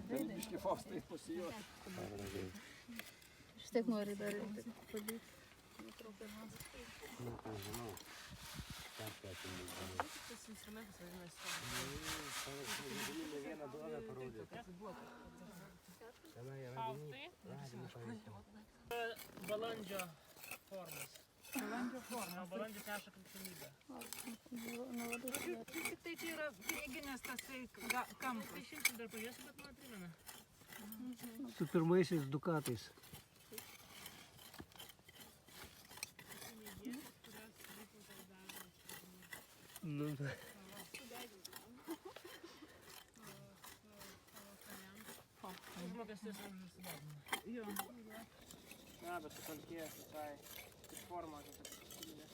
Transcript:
Ten biški Faustai pasijuos. Vis tiek nori dar padėti. Na, ką žinau. Tas instrumentas vadinasi. Ne vieną duobę parodyti. Tenai yra Balandžio formas. Balandžio forma. Balandžio neša krikščionybę. Tik tai čia yra piniginės tasai kampas. Tai šimtas dar pažiūrėsiu, bet man primena. Su pirmaisiais dukatais. Nu, Užmokestis už įsidarbinimą. Jo. Na, bet sukalkėjęs visai kaip forma, kad krikščionybė.